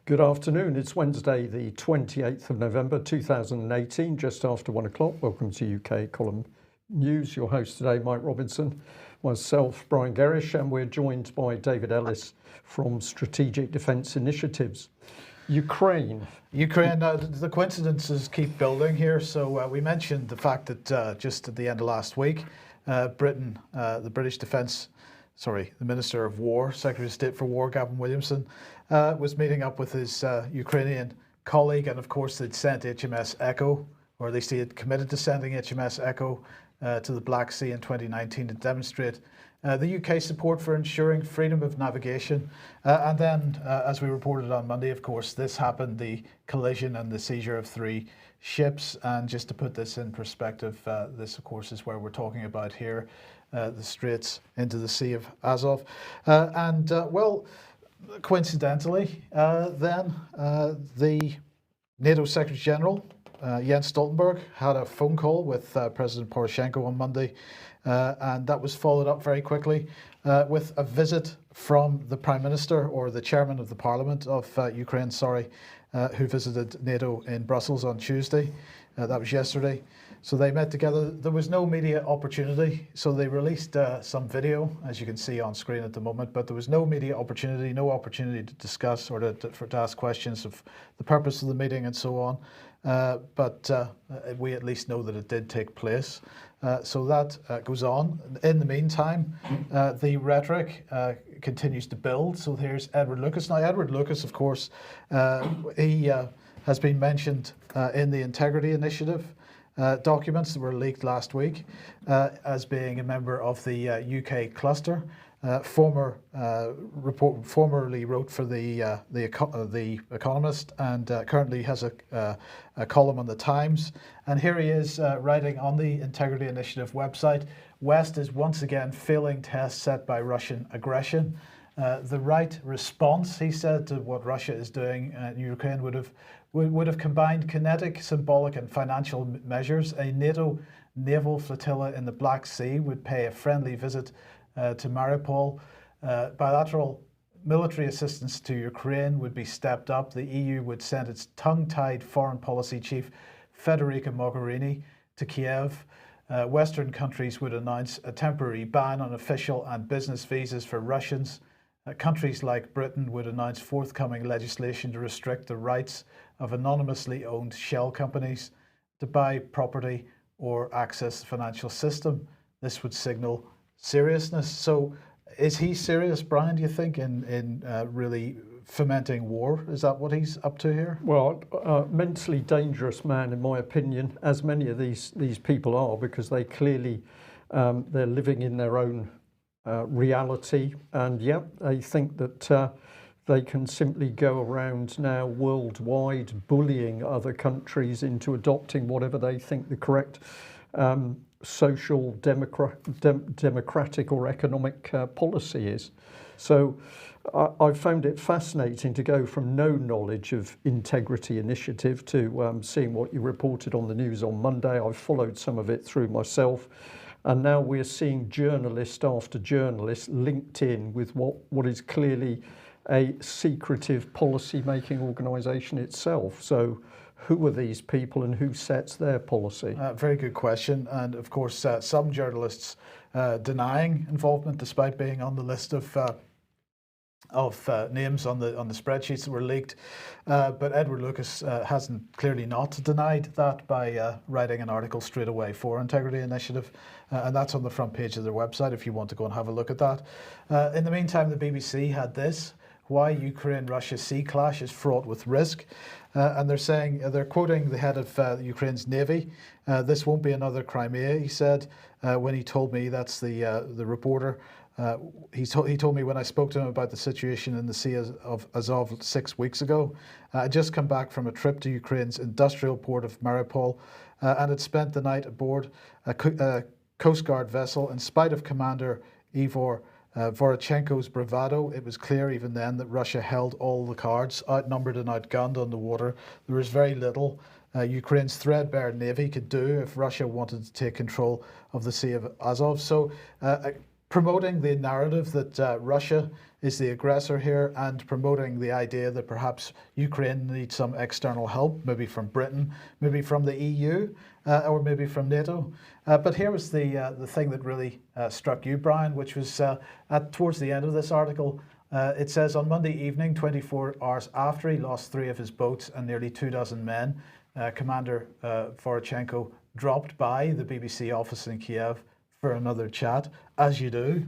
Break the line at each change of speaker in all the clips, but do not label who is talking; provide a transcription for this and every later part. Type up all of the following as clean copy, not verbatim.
Good afternoon. It's Wednesday, the 28th of November 2018, just after 1 o'clock. Welcome to UK Column News. Your host today, Mike Robinson, myself, Brian Gerrish, and we're joined by David Ellis from Strategic Defence Initiatives. Ukraine,
the coincidences keep building here. So we mentioned the fact that just at the end of last week, Britain, the Minister of War, Secretary of State for War, Gavin Williamson, was meeting up with his Ukrainian colleague, and of course they'd sent HMS Echo, or at least he had committed to sending HMS Echo to the Black Sea in 2019 to demonstrate the UK support for ensuring freedom of navigation. And then, as we reported on Monday, of course, this happened, the collision and the seizure of 3 ships. And just to put this in perspective, this, of course, is where we're talking about here, the straits into the Sea of Azov. Well, coincidentally, then the NATO Secretary General, Jens Stoltenberg, had a phone call with President Poroshenko on Monday, and that was followed up very quickly with a visit from the Prime Minister, or the Chairman of the Parliament of Ukraine, who visited NATO in Brussels on Tuesday. That was yesterday. So they met together. There was no media opportunity, so they released some video, as you can see on screen at the moment, but there was no media opportunity, no opportunity to discuss or to ask questions of the purpose of the meeting and so on. But we at least know that it did take place. So that goes on. In the meantime, the rhetoric continues to build. So here's Edward Lucas. Now, Edward Lucas, of course, he has been mentioned in the Integrity Initiative documents that were leaked last week as being a member of the UK cluster. Formerly wrote for the Economist, and currently has a column on the Times. And here he is writing on the Integrity Initiative website: West is once again failing tests set by Russian aggression. The right response, he said, to what Russia is doing in Ukraine would have combined kinetic, symbolic and financial measures. A NATO naval flotilla in the Black Sea would pay a friendly visit to Mariupol. Bilateral military assistance to Ukraine would be stepped up. The EU would send its tongue-tied foreign policy chief, Federica Mogherini, to Kiev. Western countries would announce a temporary ban on official and business visas for Russians. Countries like Britain would announce forthcoming legislation to restrict the rights of anonymously owned shell companies to buy property or access the financial system. This would signal seriousness. So is he serious, Brian, do you think, in really fomenting war? Is that what he's up to here?
Well, mentally dangerous man, in my opinion, as many of these people are, because they clearly, they're living in their own reality, and they think that they can simply go around now worldwide bullying other countries into adopting whatever they think the correct social, democratic or economic policy is. So I found it fascinating to go from no knowledge of Integrity Initiative to seeing what you reported on the news on Monday. I've followed some of it through myself. And now we're seeing journalist after journalist linked in with what is clearly a secretive policy-making organisation itself. So who are these people and who sets their policy?
Very good question. And of course, some journalists denying involvement despite being on the list of names on the spreadsheets that were leaked. But Edward Lucas hasn't clearly not denied that by writing an article straight away for Integrity Initiative. And that's on the front page of their website if you want to go and have a look at that. In the meantime, the BBC had this: why Ukraine-Russia sea clash is fraught with risk. And they're quoting the head of Ukraine's Navy. This won't be another Crimea, he said, when he told me, that's the reporter, he told me when I spoke to him about the situation in the Sea of Azov 6 weeks ago. I'd just come back from a trip to Ukraine's industrial port of Mariupol and had spent the night aboard a Coast Guard vessel. In spite of Commander Ivor Vorochenko's bravado, it was clear even then that Russia held all the cards, outnumbered and outgunned on the water. There was very little Ukraine's threadbare navy could do if Russia wanted to take control of the Sea of Azov. So promoting the narrative that Russia is the aggressor here, and promoting the idea that perhaps Ukraine needs some external help, maybe from Britain, maybe from the EU, or maybe from NATO. But here was the thing that really struck you, Brian, which was towards the end of this article. It says, on Monday evening, 24 hours after he lost 3 of his boats and nearly 24 men, Commander Vorochenko dropped by the BBC office in Kiev for another chat, as you do.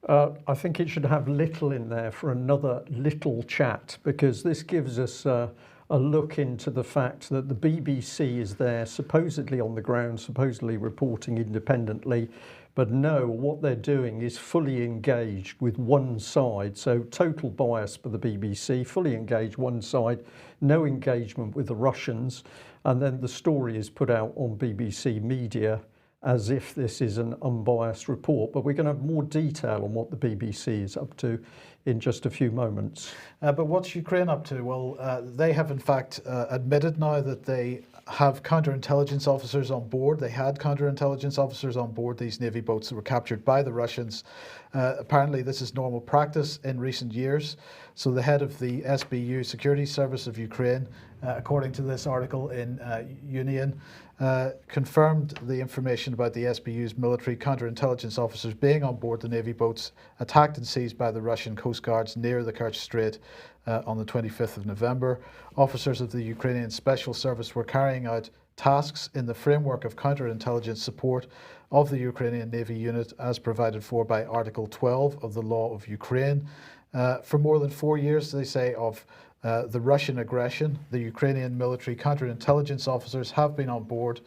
I think it should have little in there for another little chat, because this gives us a look into the fact that the BBC is there supposedly on the ground, supposedly reporting independently, but no, what they're doing is fully engaged with one side. So total bias for the BBC, fully engaged one side, no engagement with the Russians, and then the story is put out on BBC Media as if this is an unbiased report. But we're going to have more detail on what the BBC is up to in just a few moments.
But what's Ukraine up to? Well, they have in fact admitted now that they have counterintelligence officers on board. They had counterintelligence officers on board these Navy boats that were captured by the Russians. Apparently this is normal practice in recent years. So the head of the SBU, Security Service of Ukraine, according to this article in Union, confirmed the information about the SBU's military counterintelligence officers being on board the Navy boats attacked and seized by the Russian Coast Guards near the Kerch Strait on the 25th of November. Officers of the Ukrainian Special Service were carrying out tasks in the framework of counterintelligence support of the Ukrainian Navy unit as provided for by Article 12 of the Law of Ukraine. For more than 4 years, they say, of the Russian aggression, the Ukrainian military counterintelligence officers have been on board,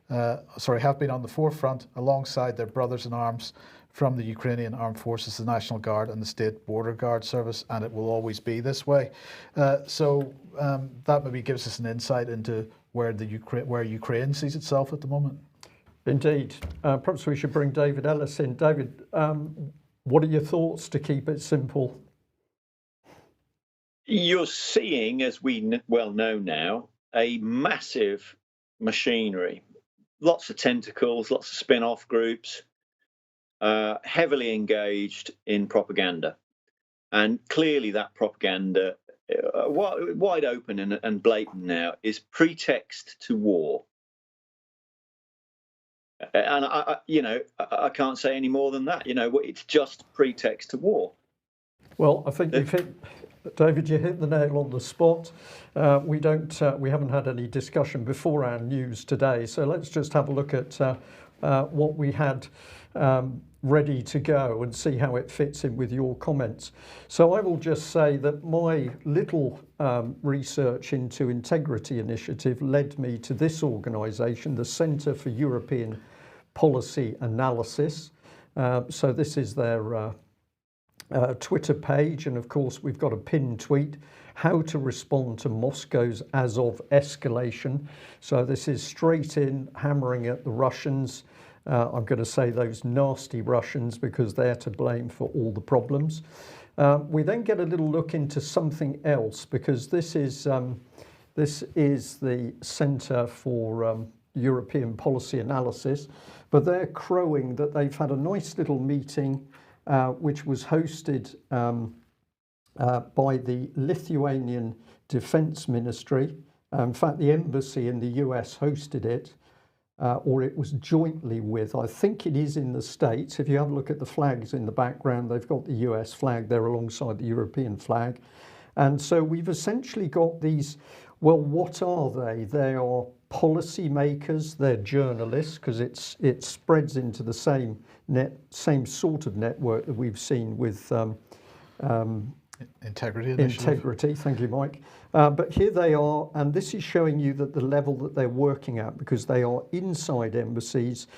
have been on the forefront alongside their brothers in arms from the Ukrainian Armed Forces, the National Guard and the State Border Guard Service, and it will always be this way. So that maybe gives us an insight into where Ukraine sees itself at the moment.
Indeed. Perhaps we should bring David Ellis in. David, what are your thoughts, to keep it simple?
You're seeing, as we well know now, a massive machinery, lots of tentacles, lots of spin-off groups, heavily engaged in propaganda. And clearly that propaganda, wide open and blatant now, is pretext to war. And I can't say any more than that. It's just pretext to war.
Well, I think you've hit, David, you hit the nail on the spot. We haven't had any discussion before our news today, so let's just have a look at what we had ready to go and see how it fits in with your comments. So I will just say that my little research into Integrity Initiative led me to this organisation, the Centre for European Policy Analysis. So this is their Twitter page, and of course we've got a pinned tweet: how to respond to Moscow's Azov escalation. So this is straight in hammering at the Russians. I'm going to say those nasty Russians, because they're to blame for all the problems. We then get a little look into something else, because this is the Centre for European Policy Analysis, but they're crowing that they've had a nice little meeting which was hosted by the Lithuanian Defence Ministry. In fact, the embassy in the US hosted it, or it was jointly with, I think it is in the States. If you have a look at the flags in the background, they've got the US flag there alongside the European flag. And so we've essentially got these, well, what are they? They are policy makers, they're journalists, because it spreads into the same sort of network that we've seen with
Integrity Initiative.
Integrity, thank you, Mike. But here they are, and this is showing you that the level that they're working at, because they are inside embassies.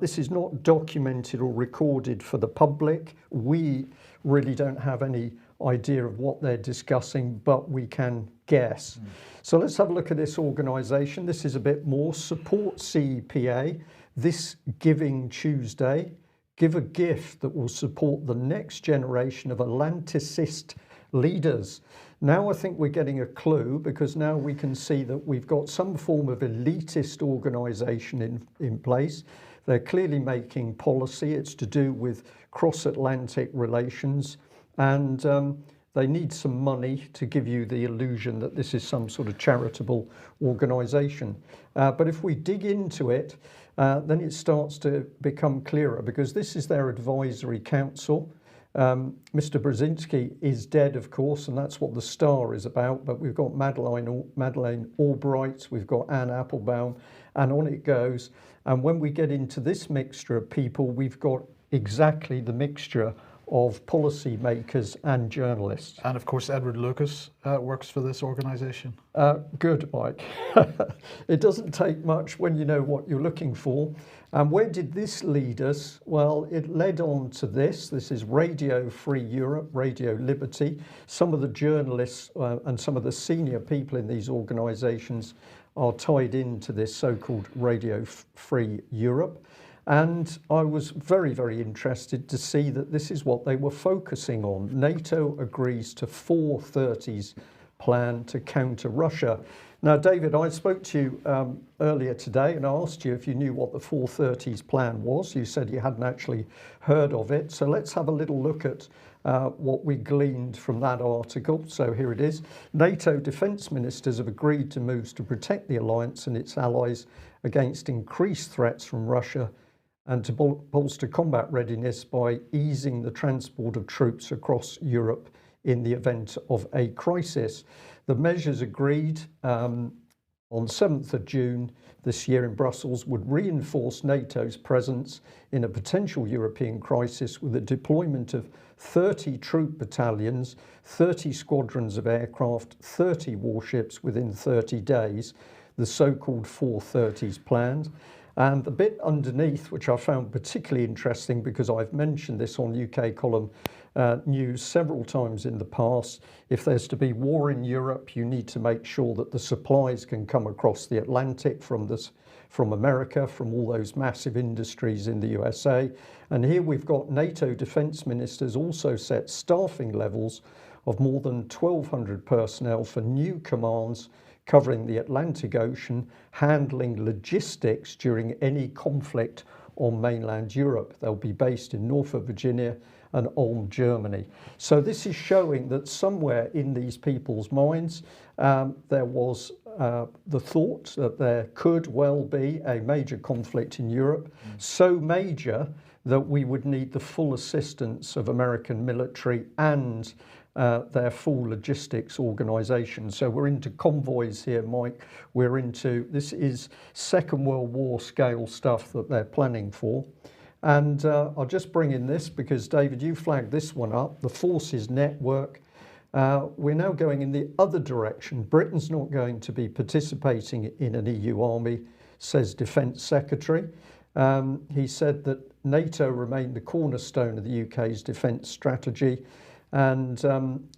This is not documented or recorded for the public. We really don't have any idea of what they're discussing, but we can guess. So let's have a look at this organisation. This is a bit more. Support CEPA, this Giving Tuesday. Give a gift that will support the next generation of Atlanticist leaders. Now I think we're getting a clue, because now we can see that we've got some form of elitist organisation in place. They're clearly making policy. It's to do with cross-Atlantic relations, and they need some money to give you the illusion that this is some sort of charitable organisation. But if we dig into it, then it starts to become clearer, because this is their advisory council. Mr. Brzezinski is dead, of course, and that's what the Star is about. But we've got Madeleine Albright, we've got Anne Applebaum, and on it goes. And when we get into this mixture of people, we've got exactly the mixture of policy makers and journalists.
And of course, Edward Lucas works for this organisation.
Good, Mike. It doesn't take much when you know what you're looking for. And where did this lead us? Well, it led on to this. This is Radio Free Europe, Radio Liberty. Some of the journalists and some of the senior people in these organisations are tied into this so-called Radio Free Europe. And I was very, very interested to see that this is what they were focusing on. NATO agrees to 430's plan to counter Russia. Now, David, I spoke to you earlier today and I asked you if you knew what the 430's plan was. You said you hadn't actually heard of it. So let's have a little look at what we gleaned from that article. So here it is. NATO defence ministers have agreed to moves to protect the alliance and its allies against increased threats from Russia, and to bolster combat readiness by easing the transport of troops across Europe in the event of a crisis. The measures agreed on 7th of June this year in Brussels would reinforce NATO's presence in a potential European crisis with the deployment of 30 troop battalions, 30 squadrons of aircraft, 30 warships within 30 days, the so-called 430's planned. And the bit underneath, which I found particularly interesting because I've mentioned this on UK Column News several times in the past, if there's to be war in Europe, you need to make sure that the supplies can come across the Atlantic from America, from all those massive industries in the USA. And here we've got NATO defence ministers also set staffing levels of more than 1,200 personnel for new commands covering the Atlantic Ocean, handling logistics during any conflict on mainland Europe. They'll be based in Norfolk, Virginia and Ulm, Germany. So this is showing that somewhere in these people's minds there was the thought that there could well be a major conflict in Europe, so major that we would need the full assistance of American military and their full logistics organisation. So we're into convoys here, Mike. We're into, this is Second World War scale stuff that they're planning for. And I'll just bring in this because, David, you flagged this one up, the Forces Network. We're now going in the other direction. Britain's not going to be participating in an EU army, says Defence Secretary. He said that NATO remained the cornerstone of the UK's defence strategy. And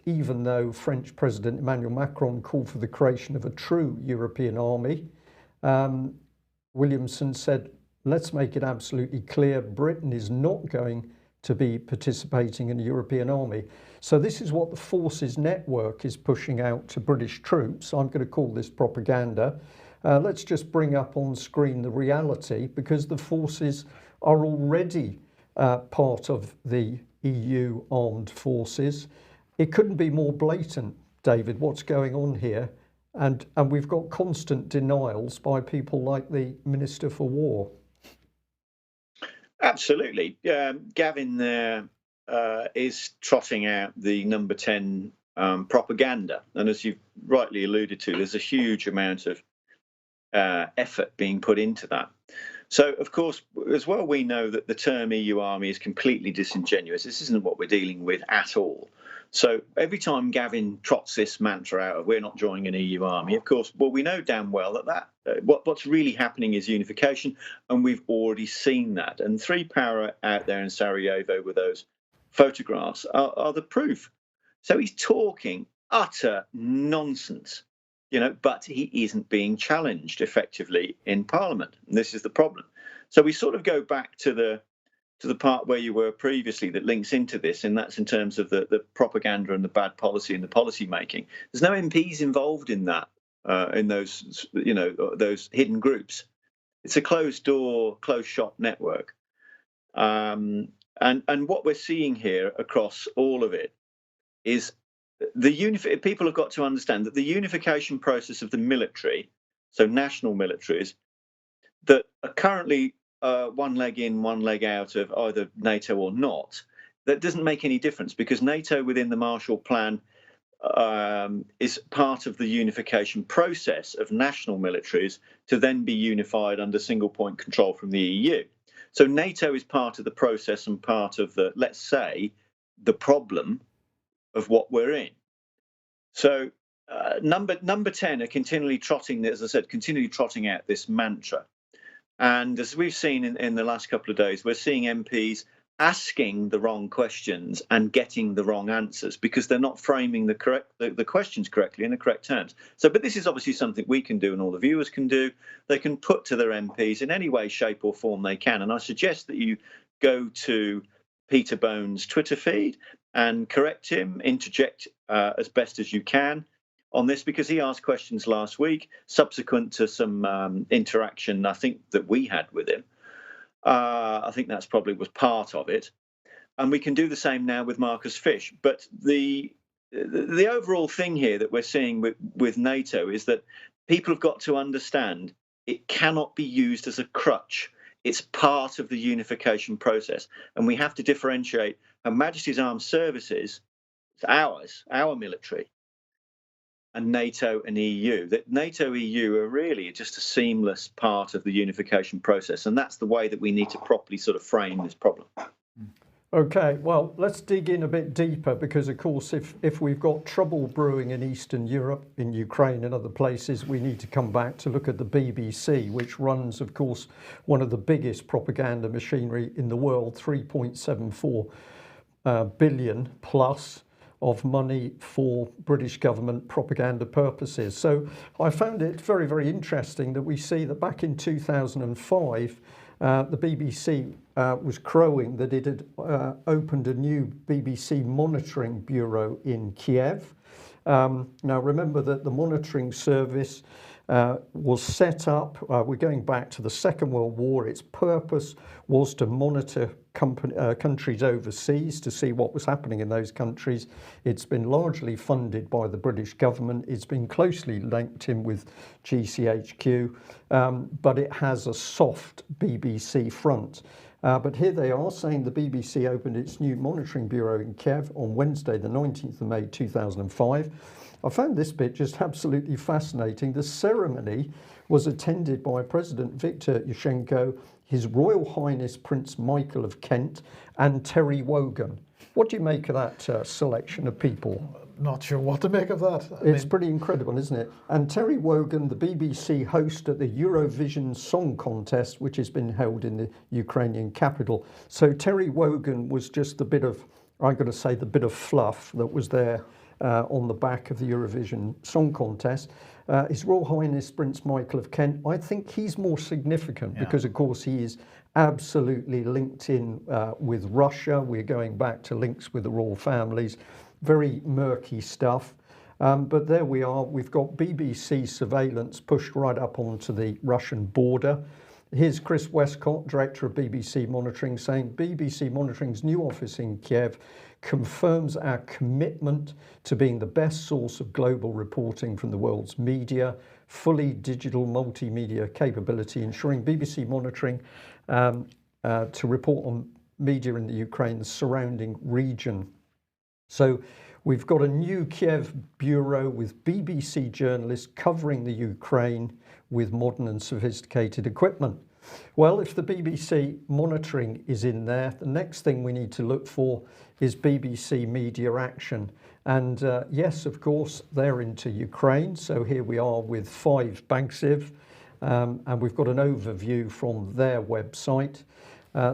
even though French President Emmanuel Macron called for the creation of a true European army, Williamson said, let's make it absolutely clear, Britain is not going to be participating in a European army. So this is what the Forces Network is pushing out to British troops. I'm going to call this propaganda. Let's just bring up on screen the reality, because the forces are already part of the EU armed forces. It couldn't be more blatant, David, what's going on here. And we've got constant denials by people like the Minister for War.
Absolutely. Gavin there is trotting out the number 10 propaganda. And as you've rightly alluded to, there's a huge amount of effort being put into that. So, of course, as well, we know that the term EU army is completely disingenuous. This isn't what we're dealing with at all. So every time Gavin trots this mantra out of we're not joining an EU army, of course, well, we know damn well that what's really happening is unification, and we've already seen that. And Three Power out there in Sarajevo with those photographs are the proof. So he's talking utter nonsense. But he isn't being challenged effectively in Parliament. And this is the problem. So we sort of go back to the part where you were previously that links into this, and that's in terms of the propaganda and the bad policy and the policy making. There's no MPs involved in that, in those, those hidden groups. It's a closed door, closed shop network. And And what we're seeing here across all of it is people have got to understand that the unification process of the military, so national militaries, that are currently one leg in, one leg out of either NATO or not, that doesn't make any difference, because NATO within the Marshall Plan is part of the unification process of national militaries to then be unified under single point control from the EU. So NATO is part of the process and part of the, let's say, the problem of what we're in. So number 10 are continually trotting, as I said, continually trotting out this mantra. And as we've seen in the last couple of days, we're seeing MPs asking the wrong questions and getting the wrong answers because they're not framing the questions correctly in the correct terms. So, but this is obviously something we can do and all the viewers can do. They can put to their MPs in any way, shape or form they can. And I suggest that you go to Peter Bone's Twitter feed and correct him, interject as best as you can on this, because he asked questions last week subsequent to some interaction I think that we had with him. I think that's probably was part of it, and we can do the same now with Marcus Fish. But the overall thing here that we're seeing with NATO is that people have got to understand it cannot be used as a crutch. It's part of the unification process, and we have to differentiate Her Majesty's Armed Services, our military, and NATO and EU. That NATO EU are really just a seamless part of the unification process, and that's the way that we need to properly sort of frame this problem.
Okay, well, let's dig in a bit deeper, because of course if we've got trouble brewing in Eastern Europe, in Ukraine and other places, we need to come back to look at the BBC, which runs, of course, one of the biggest propaganda machinery in the world, 3.74 billion plus of money for British government propaganda purposes. So I found it very, very interesting that we see that back in 2005, the BBC was crowing that it had opened a new BBC monitoring bureau in Kiev. Now remember that the monitoring service was set up, we're going back to the Second World War. Its purpose was to monitor countries overseas to see what was happening in those countries. It's been largely funded by the British government. It's been closely linked in with GCHQ, but it has a soft BBC front. But here they are saying the BBC opened its new monitoring bureau in Kiev on Wednesday, the 19th of May 2005. I found this bit just absolutely fascinating. The ceremony was attended by President Viktor Yushchenko, His Royal Highness Prince Michael of Kent, and Terry Wogan. What do you make of that selection of people?
Not sure what to make of that.
It's pretty incredible, isn't it? And Terry Wogan, the BBC host at the Eurovision Song Contest, which has been held in the Ukrainian capital. So Terry Wogan was just the bit of, I'm going to say, the bit of fluff that was there on the back of the Eurovision Song Contest. His Royal Highness Prince Michael of Kent, I think he's more significant because, of course, he is absolutely linked in with Russia. We're going back to links with the royal families. Very murky stuff. But there we are. We've got BBC surveillance pushed right up onto the Russian border. Here's Chris Westcott, Director of BBC Monitoring, saying BBC Monitoring's new office in Kiev confirms our commitment to being the best source of global reporting from the world's media, fully digital multimedia capability, ensuring BBC Monitoring to report on media in the Ukraine and surrounding region. So we've got a new Kiev bureau with BBC journalists covering the Ukraine with modern and sophisticated equipment. Well, if the BBC monitoring is in there, the next thing we need to look for is BBC Media Action. And yes, of course, they're into Ukraine. So here we are with 5 Bagsiv, and we've got an overview from their website.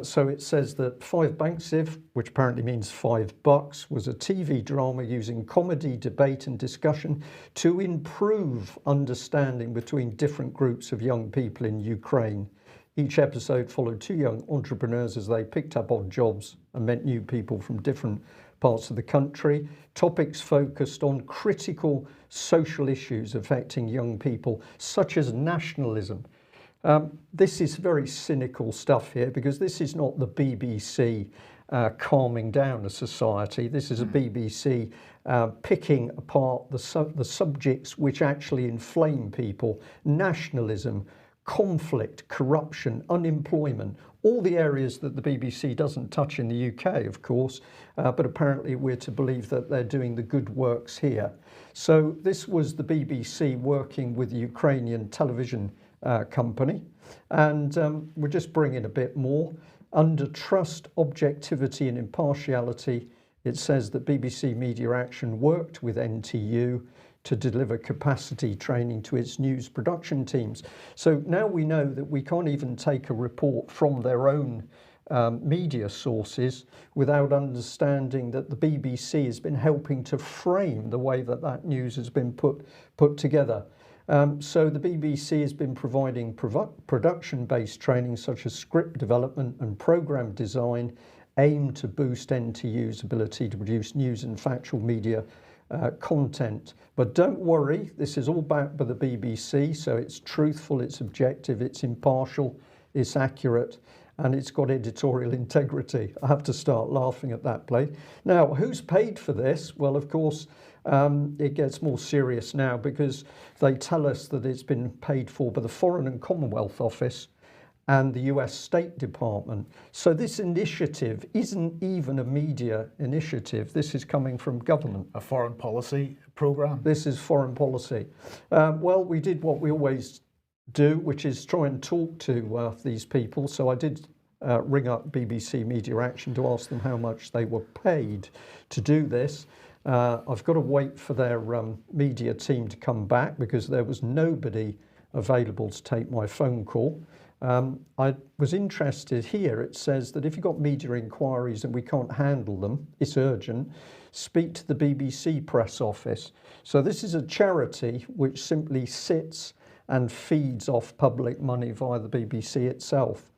So it says that 5 Bagsiv, which apparently means $5, was a TV drama using comedy, debate and discussion to improve understanding between different groups of young people in Ukraine. Each episode followed 2 young entrepreneurs as they picked up odd jobs and met new people from different parts of the country. Topics focused on critical social issues affecting young people, such as nationalism. This is very cynical stuff here, because this is not the BBC calming down a society. This is a BBC picking apart the subjects which actually inflame people: nationalism, conflict, corruption, unemployment, all the areas that the BBC doesn't touch in the UK, of course, but apparently we're to believe that they're doing the good works here. So this was the BBC working with the Ukrainian television company, and we'll just bring in a bit more. Under trust, objectivity and impartiality, it says that BBC Media Action worked with NTU to deliver capacity training to its news production teams. So now we know that we can't even take a report from their own media sources without understanding that the BBC has been helping to frame the way that that news has been put together. So the BBC has been providing production-based training such as script development and programme design aimed to boost NTU's ability to produce news and factual media content. But don't worry, this is all backed by the BBC, so it's truthful, it's objective, it's impartial, it's accurate, and it's got editorial integrity. I have to start laughing at that play. Now, who's paid for this? Well, of course, it gets more serious now because they tell us that it's been paid for by the Foreign and Commonwealth Office and the US State Department. So this initiative isn't even a media initiative. This is coming from government.
A foreign policy program.
This is foreign policy. Well, we did what we always do, which is try and talk to these people. So I did ring up BBC Media Action to ask them how much they were paid to do this. I've got to wait for their media team to come back because there was nobody available to take my phone call. I was interested here. It says that if you've got media inquiries and we can't handle them, it's urgent, speak to the BBC press office. So this is a charity which simply sits and feeds off public money via the BBC itself.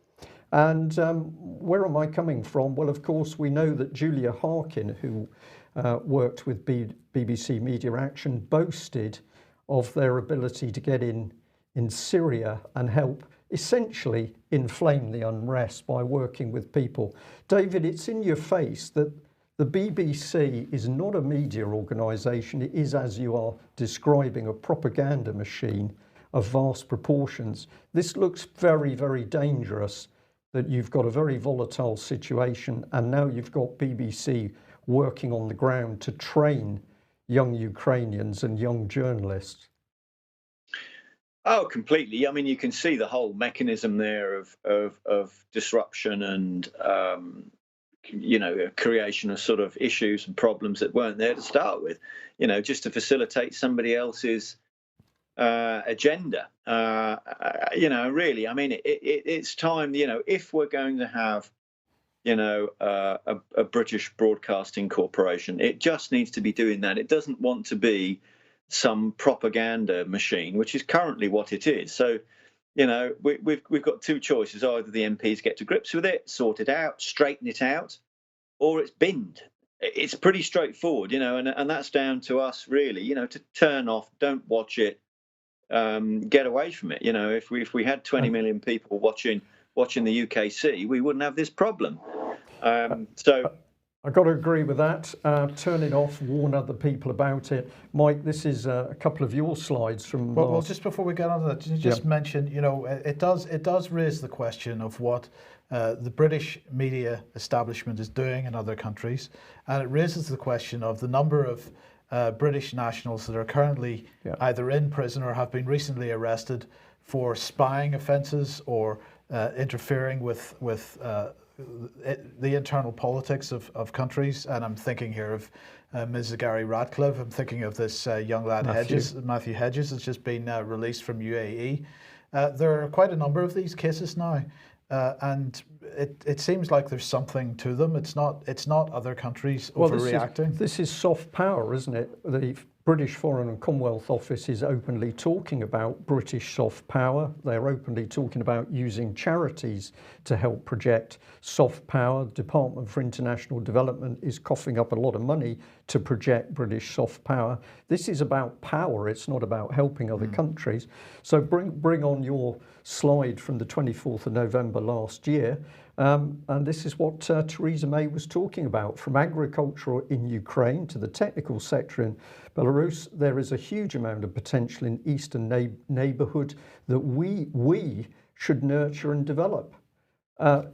And where am I coming from? Well, of course, we know that Julia Harkin, who worked with BBC Media Action, boasted of their ability to get in Syria and help essentially inflame the unrest by working with people. David, it's in your face that the BBC is not a media organisation. It is, as you are describing, a propaganda machine of vast proportions. This looks very, very dangerous, that you've got a very volatile situation and now you've got BBC working on the ground to train young Ukrainians and young journalists.
Oh, completely. I mean, you can see the whole mechanism there of disruption and, creation of sort of issues and problems that weren't there to start with, just to facilitate somebody else's agenda. Really, I mean, it's time, if we're going to have, a British Broadcasting Corporation, it just needs to be doing that. It doesn't want to be some propaganda machine, which is currently what it is. So, we've got two choices. Either the MPs get to grips with it, sort it out, straighten it out, or it's binned. It's pretty straightforward, and that's down to us really, to turn off, don't watch it, get away from it. If we had 20 million people watching the UKC, we wouldn't have this problem.
I've got to agree with that. Turn it off, warn other people about it. Mike, this is a couple of your slides from.
Well, just before we get on to that, just mention, it does raise the question of what the British media establishment is doing in other countries, and it raises the question of the number of British nationals that are currently either in prison or have been recently arrested for spying offences or interfering with the internal politics of countries. And I'm thinking here of Ms. Gary Ratcliffe. I'm thinking of this young lad Matthew Hedges, has just been released from UAE. There are quite a number of these cases now, and it seems like there's something to them. It's not other countries overreacting.
This is soft power, isn't it? The British Foreign and Commonwealth Office is openly talking about British soft power. They're openly talking about using charities to help project soft power. The Department for International Development is coughing up a lot of money to project British soft power. This is about power. It's not about helping other countries. So bring on your slide from the 24th of November last year. And this is what Theresa May was talking about. From agriculture in Ukraine to the technical sector in Belarus, there is a huge amount of potential in eastern neighbourhood that we should nurture and develop.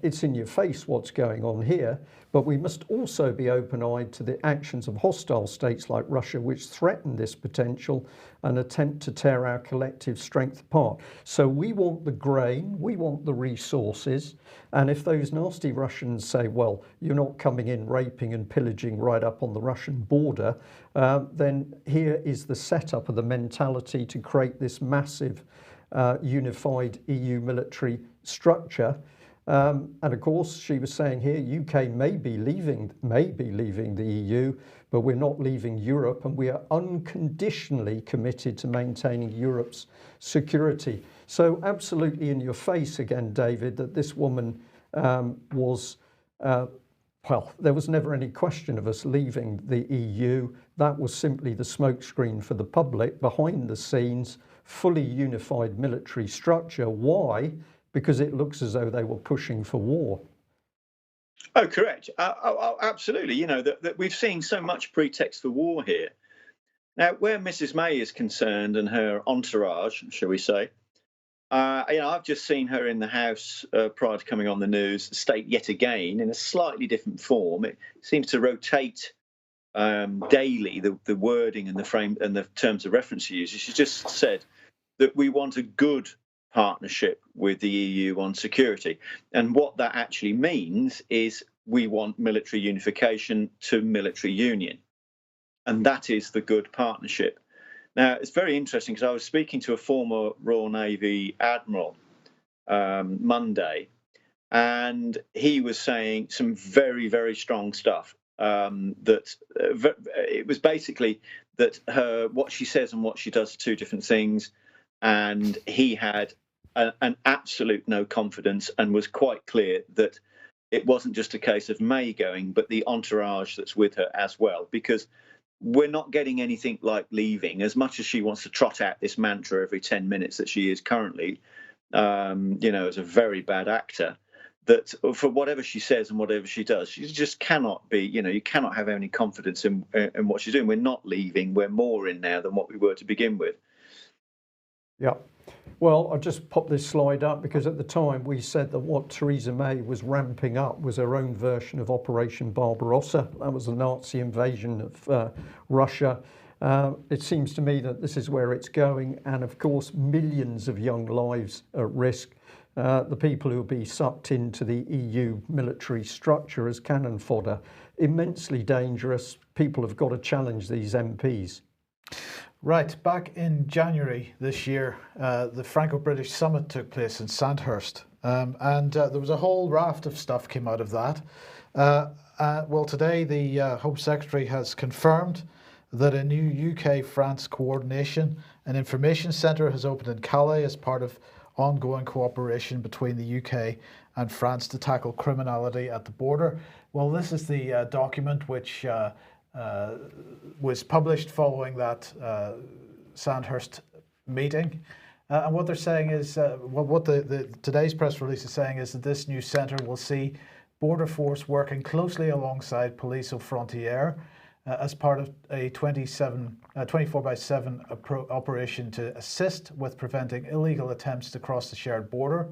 It's in your face what's going on here, but we must also be open-eyed to the actions of hostile states like Russia, which threaten this potential and attempt to tear our collective strength apart. So we want the grain, we want the resources, and if those nasty Russians say, well, you're not coming in raping and pillaging right up on the Russian border, then here is the setup of the mentality to create this massive unified EU military structure. And of course, she was saying here, UK may be leaving the EU, but we're not leaving Europe, and we are unconditionally committed to maintaining Europe's security. So absolutely in your face again, David, that this woman was, well, there was never any question of us leaving the EU. That was simply the smokescreen for the public. Behind the scenes, fully unified military structure. Why? Because it looks as though they were pushing for war.
Oh, correct. Absolutely. You know, that we've seen so much pretext for war here. Now, where Mrs. May is concerned and her entourage, shall we say, you know, I've just seen her in the House prior to coming on the news state yet again in a slightly different form. It seems to rotate daily, the wording and the frame and the terms of reference she uses. She just said that we want a good partnership with the EU on security. And what that actually means is we want military unification to military union. And that is the good partnership. Now, it's very interesting because I was speaking to a former Royal Navy admiral Monday, and he was saying some very, very strong stuff. That it was basically that what she says and what she does are two different things. And he had an absolute no confidence and was quite clear that it wasn't just a case of May going, but the entourage that's with her as well, because we're not getting anything like leaving. As much as she wants to trot out this mantra every 10 minutes that she is currently, you know, as a very bad actor, that for whatever she says and whatever she does, she just cannot be, you know, you cannot have any confidence in what she's doing. We're not leaving. We're more in now than what we were to begin with.
Yeah. Well, I'll just pop this slide up because at the time we said that what Theresa May was ramping up was her own version of Operation Barbarossa. That was the Nazi invasion of Russia. It seems to me that this is where it's going. And of course, millions of young lives at risk. The people who will be sucked into the EU military structure as cannon fodder. Immensely dangerous. People have got to challenge these MPs.
Right, back in January this year, the Franco British Summit took place in Sandhurst, and there was a whole raft of stuff came out of that. Well, today the Home Secretary has confirmed that a new UK-France coordination and information centre has opened in Calais as part of ongoing cooperation between the UK and France to tackle criminality at the border. Well, this is the document which was published following that Sandhurst meeting. And what they're saying is, what today's press release is saying is that this new centre will see Border Force working closely alongside Police aux Frontières as part of a 24/7 operation to assist with preventing illegal attempts to cross the shared border,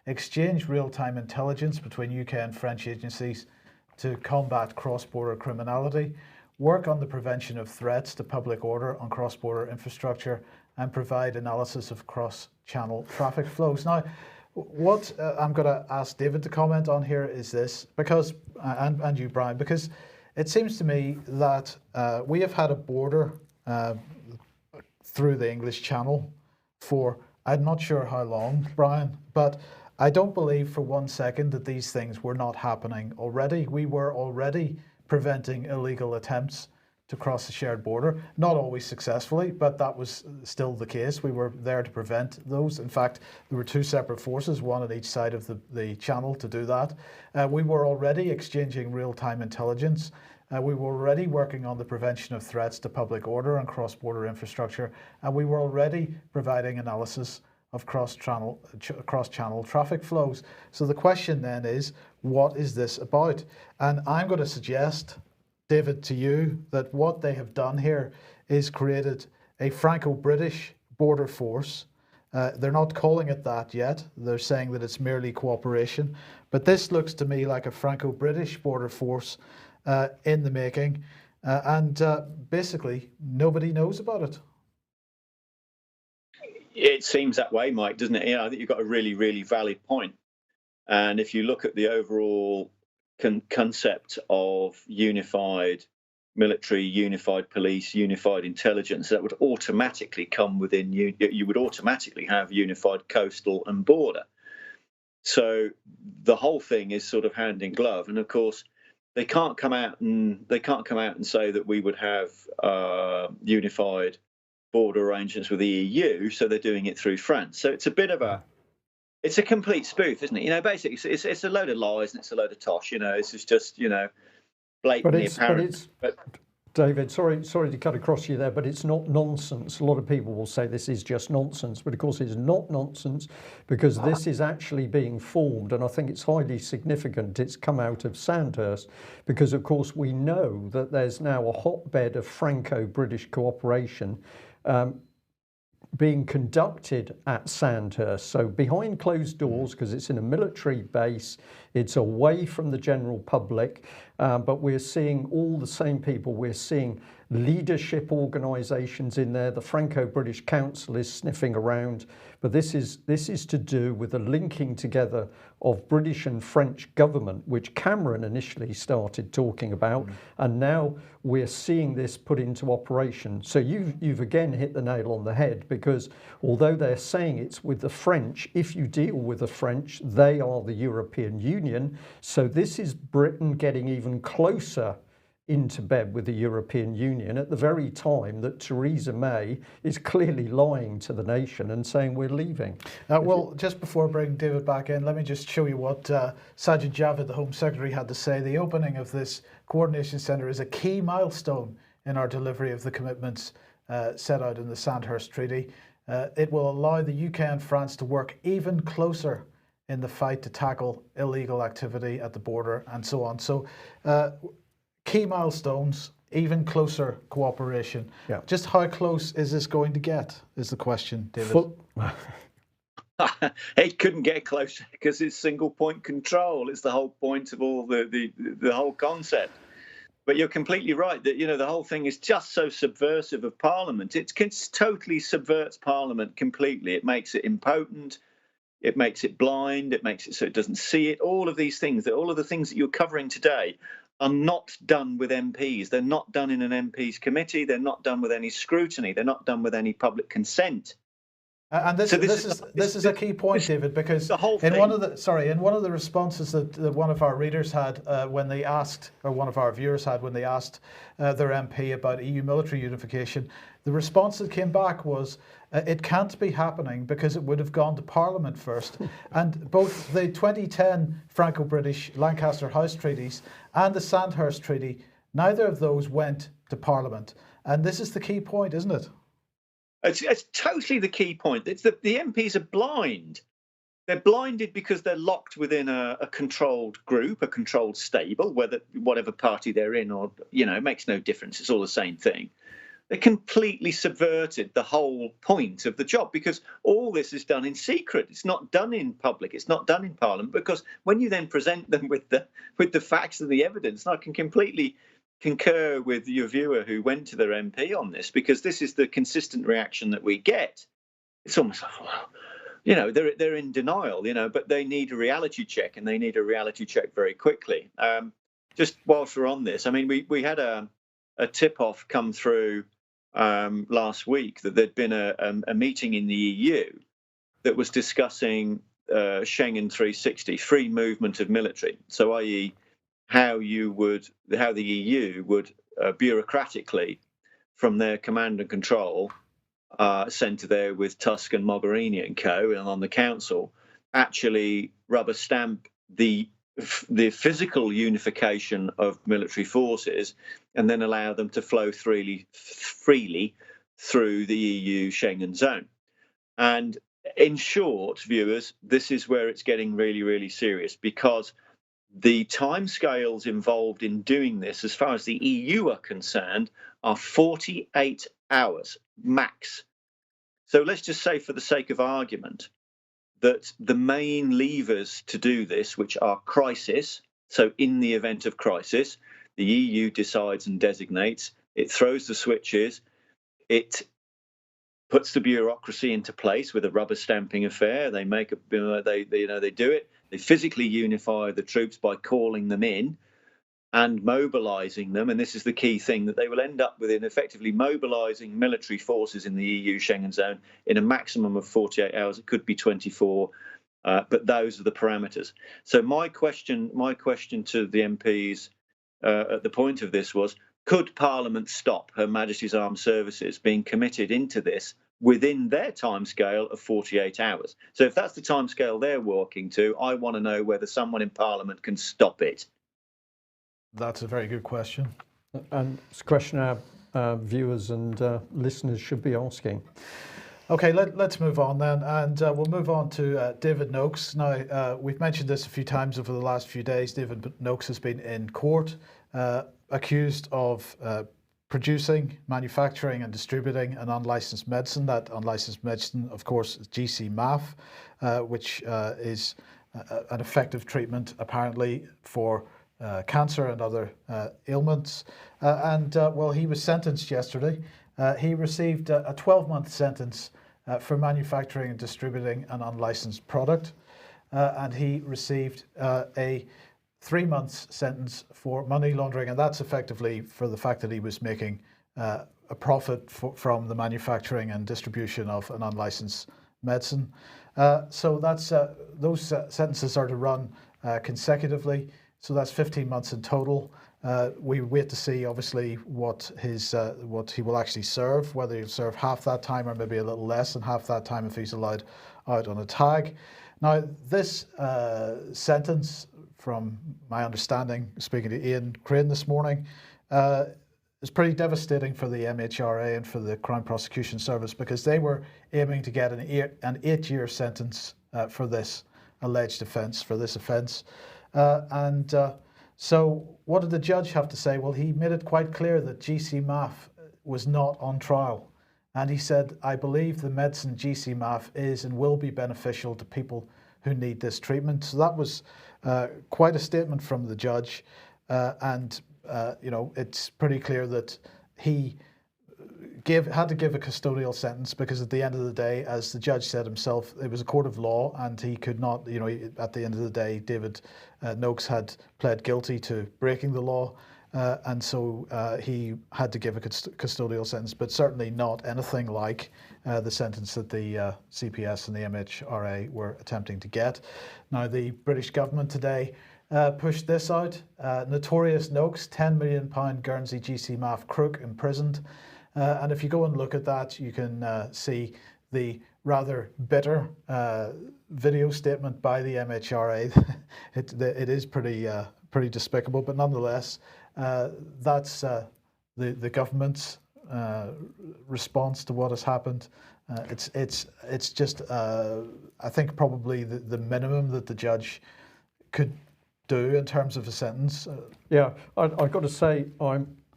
exchange real-time intelligence between UK and French agencies to combat cross-border criminality, work on the prevention of threats to public order on cross-border infrastructure, and provide analysis of cross-channel traffic flows. Now, what I'm going to ask David to comment on here is this, because, and you, Brian, because it seems to me that we have had a border through the English Channel for, I'm not sure how long, Brian, but I don't believe for 1 second that these things were not happening already. We were already preventing illegal attempts to cross the shared border, not always successfully, but that was still the case. We were there to prevent those. In fact, there were two separate forces, one on each side of the channel to do that. We were already exchanging real-time intelligence. We were already working on the prevention of threats to public order and cross-border infrastructure, and we were already providing analysis of cross-channel traffic flows. So the question then is, what is this about? And I'm going to suggest, David, to you that what they have done here is created a Franco-British border force. They're not calling it that yet. They're saying that it's merely cooperation. But this looks to me like a Franco-British border force in the making. And basically, nobody knows about it.
It seems that way, Mike, doesn't it? I think you've got a really, really valid point. And if you look at the overall concept of unified military, unified police, unified intelligence, that would automatically come within you would automatically have unified coastal and border. So the whole thing is sort of hand in glove. And of course, they can't come out and say that we would have unified border arrangements with the EU, so they're doing it through France. So it's a bit of it's a complete spoof, isn't it? Basically it's a load of lies and it's a load of tosh. This is just blatantly apparent. But
David, sorry to cut across you there, but it's not nonsense. A lot of people will say this is just nonsense, but of course it's not nonsense, because this is actually being formed, and I think it's highly significant it's come out of Sandhurst, because of course we know that there's now a hotbed of Franco-British cooperation being conducted at Sandhurst. So behind closed doors, because it's in a military base, it's away from the general public, but we're seeing all the same people. We're seeing leadership organisations in there. The Franco-British Council is sniffing around, but this is to do with the linking together of British and French government, which Cameron initially started talking about, and now we're seeing this put into operation. So you've again hit the nail on the head, because although they're saying it's with the French, if you deal with the French, they are the European Union. So this is Britain getting even closer into bed with the European Union at the very time that Theresa May is clearly lying to the nation and saying we're leaving.
Well, just before bringing David back in, let me just show you what Sajid Javid, the Home Secretary, had to say. The opening of this coordination centre is a key milestone in our delivery of the commitments set out in the Sandhurst Treaty. It will allow the UK and France to work even closer in the fight to tackle illegal activity at the border and so on. So key milestones, even closer cooperation. Yeah. Just how close is this going to get, is the question, David.
It couldn't get closer because it's single point control. It's the whole point of all the whole concept. But you're completely right that, the whole thing is just so subversive of Parliament. It totally subverts Parliament completely. It makes it impotent. It makes it blind. It makes it so it doesn't see it. All of these things, all of the things that you're covering today are not done with MPs. They're not done in an MP's committee. They're not done with any scrutiny. They're not done with any public consent.
And this is a key point, David, because in one of the responses that one of our readers had when they asked, or one of our viewers had when they asked their MP about EU military unification, the response that came back was, it can't be happening because it would have gone to Parliament first. And both the 2010 Franco-British Lancaster House treaties and the Sandhurst Treaty, neither of those went to Parliament. And this is the key point, isn't it?
It's totally the key point. It's that the MPs are blind. They're blinded because they're locked within a controlled group, a controlled stable, whatever party they're in, or, it makes no difference. It's all the same thing. They completely subverted the whole point of the job, because all this is done in secret. It's not done in public. It's not done in Parliament, because when you then present them with the facts and the evidence, and I can completely concur with your viewer who went to their MP on this, because this is the consistent reaction that we get. It's almost like, well, they're in denial, but they need a reality check, and they need a reality check very quickly. Just whilst we're on this, I mean, we had a tip-off come through last week that there'd been a meeting in the EU that was discussing Schengen 360, free movement of military. So, i.e., how the EU would bureaucratically, from their command and control centre there with Tusk and Mogherini and co, and on the council, actually rubber stamp the physical unification of military forces, and then allow them to flow freely through the EU Schengen zone. And in short, viewers, this is where it's getting really, really serious, because the timescales involved in doing this, as far as the EU are concerned, are 48 hours max. So let's just say, for the sake of argument, that the main levers to do this, which are crisis, so in the event of crisis, the EU decides and designates, it throws the switches, it puts the bureaucracy into place with a rubber stamping affair. They make a, they do it. They physically unify the troops by calling them in and mobilizing them. And this is the key thing, that they will end up with effectively mobilizing military forces in the EU Schengen zone in a maximum of 48 hours. It could be 24, but those are the parameters. So my question to the MPs at the point of this was, could Parliament stop Her Majesty's Armed Services being committed into this within their timescale of 48 hours? So if that's the timescale they're working to, I want to know whether someone in Parliament can stop it.
That's a very good question.
And it's a question our viewers and listeners should be asking.
Okay, let's move on then, and we'll move on to David Noakes. Now, we've mentioned this a few times over the last few days. David Noakes has been in court, accused of producing, manufacturing and distributing an unlicensed medicine. That unlicensed medicine, of course, is GcMAF, which is an effective treatment, apparently, for cancer and other ailments. Well, he was sentenced yesterday. He received a 12-month sentence for manufacturing and distributing an unlicensed product, and he received a 3-month sentence for money laundering, and that's effectively for the fact that he was making a profit from the manufacturing and distribution of an unlicensed medicine. So that's those sentences are to run consecutively. So that's 15 months in total. We wait to see, obviously, what he will actually serve, whether he'll serve half that time or maybe a little less than half that time if he's allowed out on a tag. Now, this sentence, from my understanding, speaking to Ian Crane this morning, is pretty devastating for the MHRA and for the Crown Prosecution Service, because they were aiming to get an 8-year sentence for this alleged offence, for this offence. So what did the judge have to say? Well, he made it quite clear that GcMAF was not on trial. And he said, I believe the medicine GcMAF is and will be beneficial to people who need this treatment. So that was quite a statement from the judge. It's pretty clear that he had to give a custodial sentence, because at the end of the day, as the judge said himself, it was a court of law and he could not, at the end of the day, David Noakes had pled guilty to breaking the law, and so he had to give a custodial sentence, but certainly not anything like the sentence that the CPS and the MHRA were attempting to get. Now, the British government today pushed this out. Notorious Noakes, £10 million Guernsey GcMAF crook imprisoned. And if you go and look at that, you can see the rather bitter video statement by the MHRA. It is pretty despicable, but nonetheless, that's the government's response to what has happened. It's just I think probably the minimum that the judge could do in terms of a sentence.
Yeah, I've got to say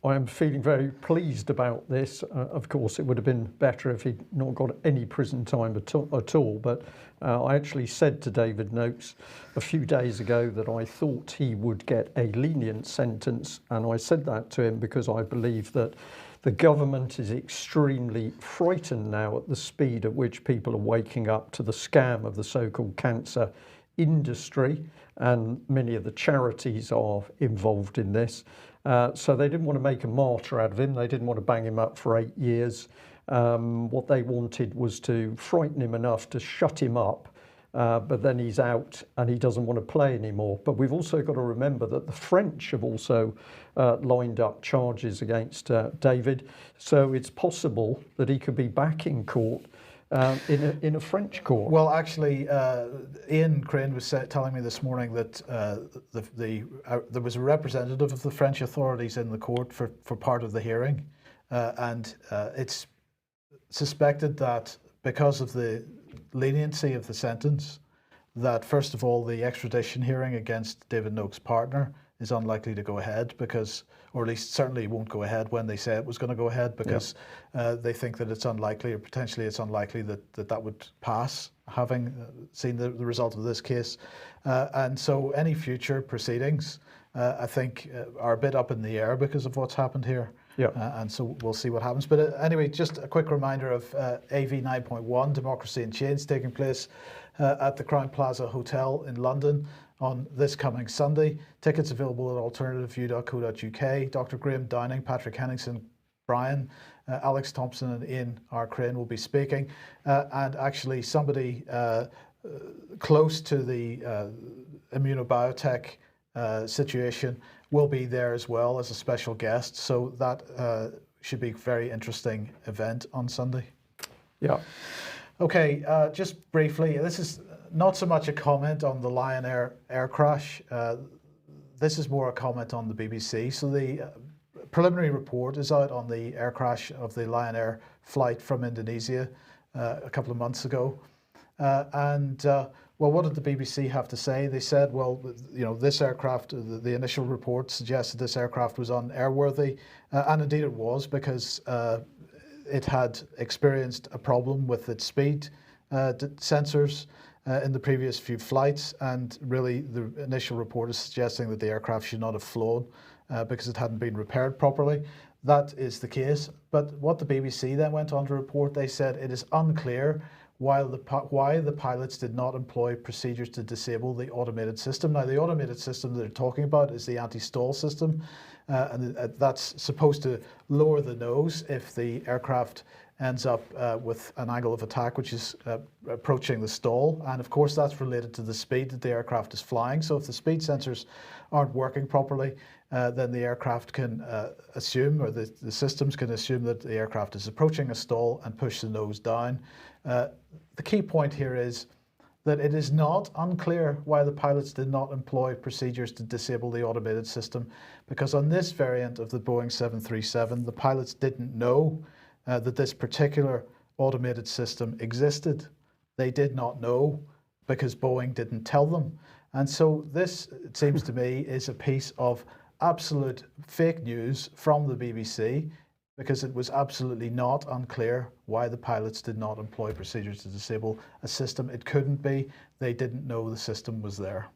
I am feeling very pleased about this. Of course, it would have been better if he'd not got any prison time at all. But I actually said to David Noakes a few days ago that I thought he would get a lenient sentence. And I said that to him because I believe that the government is extremely frightened now at the speed at which people are waking up to the scam of the so-called cancer industry. And many of the charities are involved in this. So they didn't want to make a martyr out of him. They didn't want to bang him up for 8 years. What they wanted was to frighten him enough to shut him up, but then he's out and he doesn't want to play anymore. But we've also got to remember that the French have also lined up charges against David. So it's possible that he could be back in court in a French court.
Well, actually, Ian Crane was telling me this morning that there was a representative of the French authorities in the court for part of the hearing, and it's suspected that because of the leniency of the sentence, that first of all, the extradition hearing against David Noakes' partner is unlikely to go ahead because, or at least certainly won't go ahead when they say it was going to go ahead, because they think that it's unlikely, or potentially it's unlikely that would pass, having seen the result of this case. And so any future proceedings, I think, are a bit up in the air because of what's happened here.
Yeah.
And so we'll see what happens. But anyway, just a quick reminder of AV 9.1, Democracy in Chains, taking place at the Crown Plaza Hotel in London on this coming Sunday. Tickets available at alternativeview.co.uk. Dr. Graham Downing, Patrick Henningsen, Brian, Alex Thompson and Ian R. Crane will be speaking. And actually somebody close to the immunobiotech situation will be there as well as a special guest. So that should be a very interesting event on Sunday.
Yeah.
Okay, just briefly, this is not so much a comment on the Lion Air crash. This is more a comment on the BBC. So the preliminary report is out on the air crash of the Lion Air flight from Indonesia a couple of months ago. Well, what did the BBC have to say? They said, well, you know, this aircraft, the initial report suggested this aircraft was unairworthy, and indeed it was, because it had experienced a problem with its speed sensors in the previous few flights, and really the initial report is suggesting that the aircraft should not have flown because it hadn't been repaired properly. That is the case, but what the BBC then went on to report, they said it is unclear why the pilots did not employ procedures to disable the automated system. Now, the automated system that they're talking about is the anti-stall system, and that's supposed to lower the nose if the aircraft ends up with an angle of attack which is approaching the stall. And of course, that's related to the speed that the aircraft is flying. So if the speed sensors aren't working properly, then the aircraft can assume, or the systems can assume, that the aircraft is approaching a stall and push the nose down. The key point here is that it is not unclear why the pilots did not employ procedures to disable the automated system, because on this variant of the Boeing 737, the pilots didn't know that this particular automated system existed. They did not know because Boeing didn't tell them. And so this, it seems to me, is a piece of absolute fake news from the BBC, because it was absolutely not unclear why the pilots did not employ procedures to disable a system. It couldn't be. They didn't know the system was there.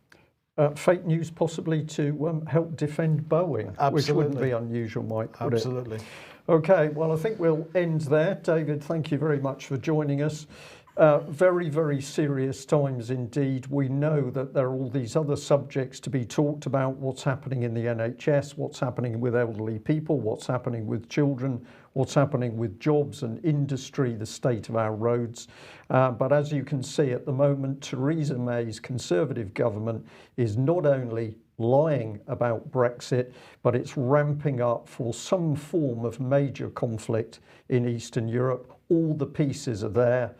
Fake news possibly to help defend Boeing,
Absolutely.
Which wouldn't be unusual, Mike, would
Absolutely.
it? Okay, well, I think we'll end there. David, thank you very much for joining us. Very, very serious times indeed. We know that there are all these other subjects to be talked about: what's happening in the NHS, what's happening with elderly people, what's happening with children, what's happening with jobs and industry, the state of our roads. But as you can see at the moment, Theresa May's Conservative government is not only lying about Brexit, but it's ramping up for some form of major conflict in Eastern Europe. All the pieces are there.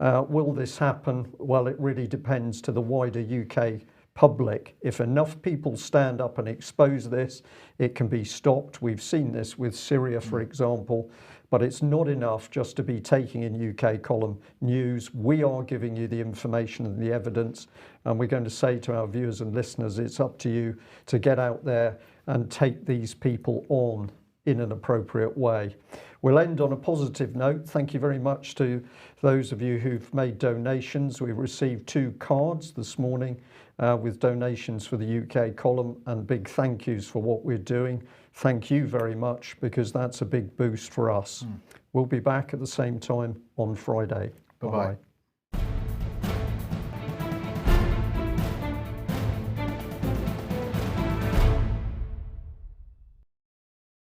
Will this happen? Well, it really depends to the wider UK public. If enough people stand up and expose this, it can be stopped. We've seen this with Syria, for example, but it's not enough just to be taking in UK column news. We are giving you the information and the evidence, and we're going to say to our viewers and listeners, it's up to you to get out there and take these people on in an appropriate way. We'll end on a positive note. Thank you very much to those of you who've made donations. We received 2 cards this morning with donations for the UK column, and big thank yous for what we're doing. Thank you very much, because that's a big boost for us. We'll be back at the same time on Friday. Bye-bye.